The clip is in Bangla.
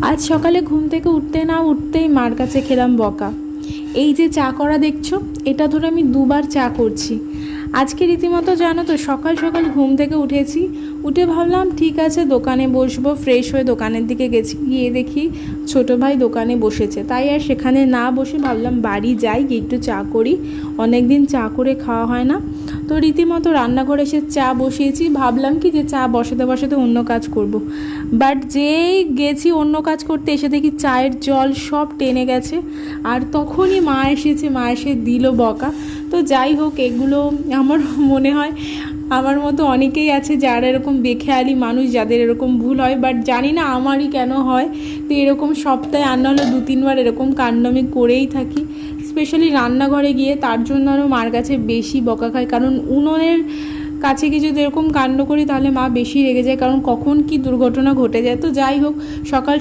আজ সকালে ঘুম থেকে উঠতে না উঠতেই মার কাছে খেলাম বকা। এই যে চা করা দেখছো, এটা ধরে আমি দুবার চা করছি। আজকে রীতিমতো জানো তো, সকাল সকাল ঘুম থেকে উঠেছি, উঠে ভাবলাম ঠিক আছে দোকানে বসবো, ফ্রেশ হয়ে দোকানের দিকে গেছি, গিয়ে দেখি ছোটো ভাই দোকানে বসেছে। তাই আর সেখানে না বসে ভাবলাম বাড়ি যাই, গিয়ে একটু চা করি, অনেক দিন চা করে খাওয়া হয় না। তো রীতিমতো রান্নাঘরে এসে চা বসিয়েছি, ভাবলাম কি যে চা বসাতে বসাতে অন্য কাজ করব। বাট যেই গেছি অন্য কাজ করতে, এসে দেখি চায়ের জল সব টেনে গেছে। আর তখনই মা এসেছে, মা এসে দিল বকা। তো যাই হোক, এগুলো আমার মনে হয় আমার মতো অনেকেই আছে যারা এরকম বেখেয়ালি মানুষ, যাদের এরকম ভুল হয়। বাট জানি না আমারই কেন হয়। তো এরকম সপ্তাহে আর নাহলে 2-3 বার এরকম কাণ্ড আমি করেই থাকি, স্পেশালি রান্নাঘরে গিয়ে। তার জন্য আরও মার কাছে বেশি বকা খাই, কারণ উনুনের কাছে গিয়ে যদি এরকম কাণ্ড করি তাহলে মা বেশি রেগে যায়, কারণ কখন কি দুর্ঘটনা ঘটে যায়। তো যাই হোক, সকাল